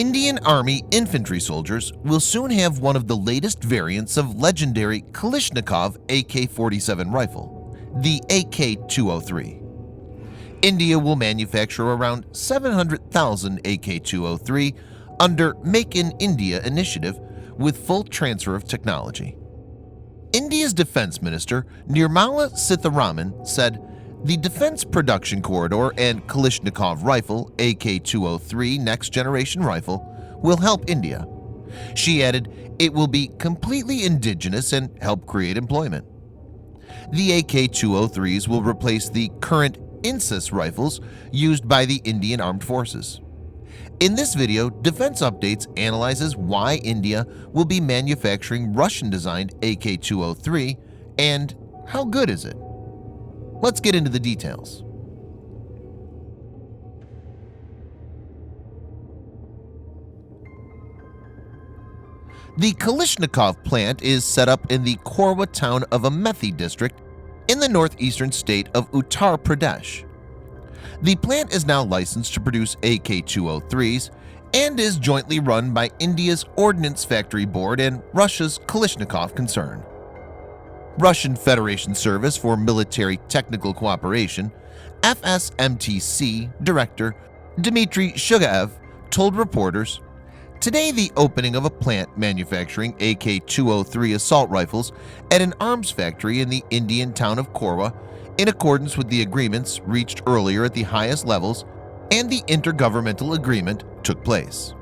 Indian Army infantry soldiers will soon have one of the latest variants of legendary Kalashnikov AK-47 rifle, the AK-203. India will manufacture around 700,000 AK-203 under Make in India initiative with full transfer of technology. India's Defence Minister Nirmala Sitharaman said the Defence Production Corridor and Kalashnikov rifle AK-203 next-generation rifle will help India. She added it will be completely indigenous and help create employment. The AK-203s will replace the current INSAS rifles used by the Indian Armed Forces. In this video, Defense Updates analyzes why India will be manufacturing Russian-designed AK-203 and how good is it? Let's get into the details. The Kalashnikov plant is set up in the Korwa town of Amethi district in the northeastern state of Uttar Pradesh. The plant is now licensed to produce AK-203s and is jointly run by India's Ordnance Factory Board and Russia's Kalashnikov concern. Russian Federation Service for Military Technical Cooperation FSMTC Director Dmitry Shugaev told reporters, "Today the opening of a plant manufacturing AK-203 assault rifles at an arms factory in the Indian town of Korwa in accordance with the agreements reached earlier at the highest levels and the intergovernmental agreement took place."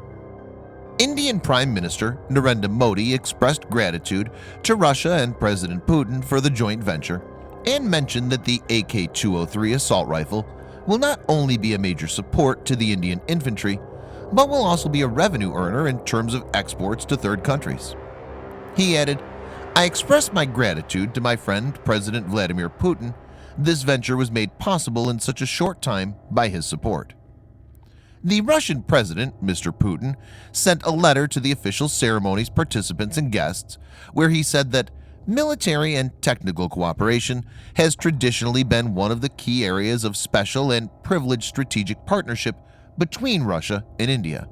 Indian Prime Minister Narendra Modi expressed gratitude to Russia and President Putin for the joint venture and mentioned that the AK-203 assault rifle will not only be a major support to the Indian infantry, but will also be a revenue earner in terms of exports to third countries. He added, "I express my gratitude to my friend President Vladimir Putin. This venture was made possible in such a short time by his support." The Russian President, Mr. Putin, sent a letter to the official ceremony's participants and guests where he said that military and technical cooperation has traditionally been one of the key areas of special and privileged strategic partnership between Russia and India.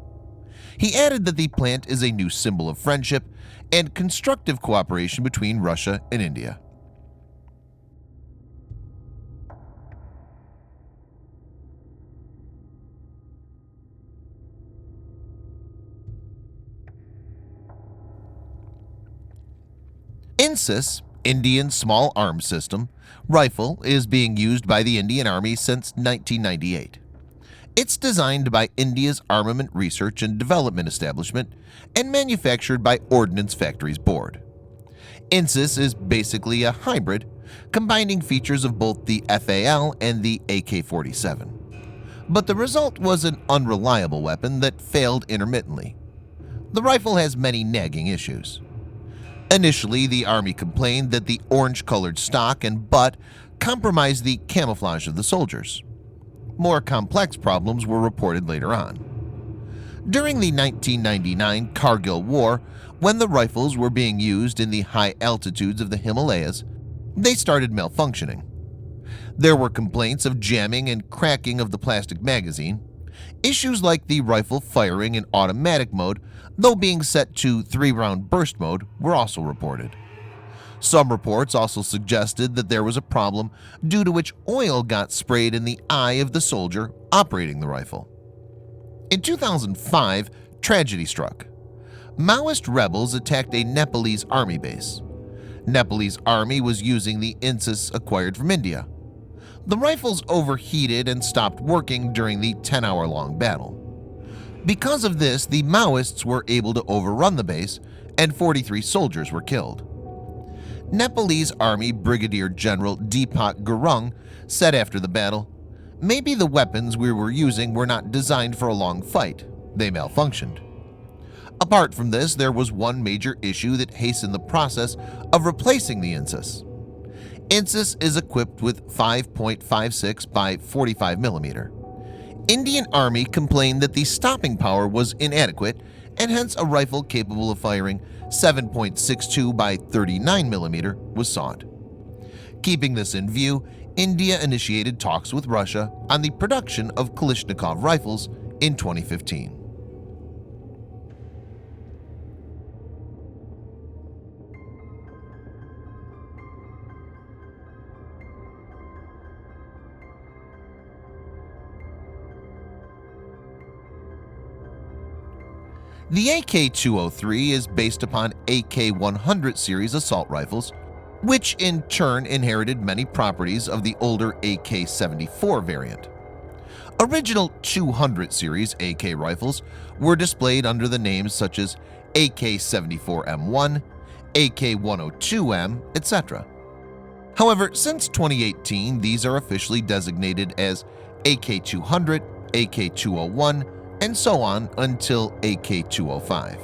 He added that the plant is a new symbol of friendship and constructive cooperation between Russia and India. INSAS, Indian Small Arms System, rifle is being used by the Indian Army since 1998. It's designed by India's Armament Research and Development Establishment and manufactured by Ordnance Factories Board. INSAS is basically a hybrid, combining features of both the FAL and the AK-47. But the result was an unreliable weapon that failed intermittently. The rifle has many nagging issues. Initially, the Army complained that the orange-colored stock and butt compromised the camouflage of the soldiers. More complex problems were reported later on. During the 1999 Kargil War, when the rifles were being used in the high altitudes of the Himalayas, they started malfunctioning. There were complaints of jamming and cracking of the plastic magazine. Issues like the rifle firing in automatic mode, though being set to 3-round burst mode, were also reported. Some reports also suggested that there was a problem due to which oil got sprayed in the eye of the soldier operating the rifle. In 2005, tragedy struck. Maoist rebels attacked a Nepalese army base. Nepalese army was using the INSAS acquired from India. The rifles overheated and stopped working during the 10-hour-long battle. Because of this, the Maoists were able to overrun the base and 43 soldiers were killed. Nepalese Army Brigadier General Deepak Gurung said after the battle, "Maybe the weapons we were using were not designed for a long fight. They malfunctioned." Apart from this, there was one major issue that hastened the process of replacing the INSAS. INSAS is equipped with 5.56 by 45 mm. Indian Army complained that the stopping power was inadequate and hence a rifle capable of firing 7.62 by 39 mm was sought. Keeping this in view, India initiated talks with Russia on the production of Kalashnikov rifles in 2015. The AK-203 is based upon AK-100 series assault rifles, which in turn inherited many properties of the older AK-74 variant. Original 200 series AK rifles were displayed under the names such as AK-74M1, AK-102M, etc. However, since 2018, these are officially designated as AK-200, AK-201, and so on until AK-205.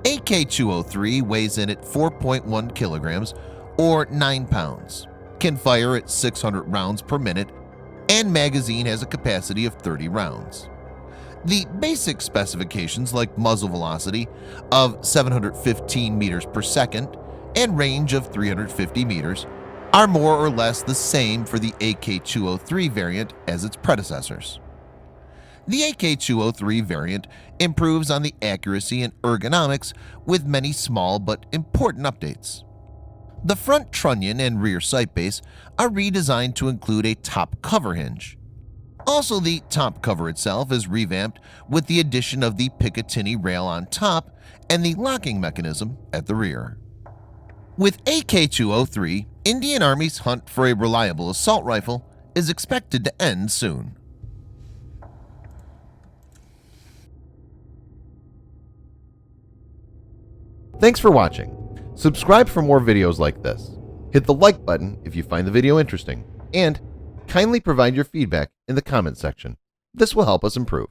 AK-203 weighs in at 4.1 kilograms or 9 pounds, can fire at 600 rounds per minute, and magazine has a capacity of 30 rounds. The basic specifications like muzzle velocity of 715 meters per second and range of 350 meters are more or less the same for the AK-203 variant as its predecessors. The AK-203 variant improves on the accuracy and ergonomics with many small but important updates. The front trunnion and rear sight base are redesigned to include a top cover hinge. Also, the top cover itself is revamped with the addition of the Picatinny rail on top and the locking mechanism at the rear. With AK-203, Indian Army's hunt for a reliable assault rifle is expected to end soon. Thanks for watching. Subscribe for more videos like this. Hit the like button if you find the video interesting, and kindly provide your feedback in the comment section. This will help us improve.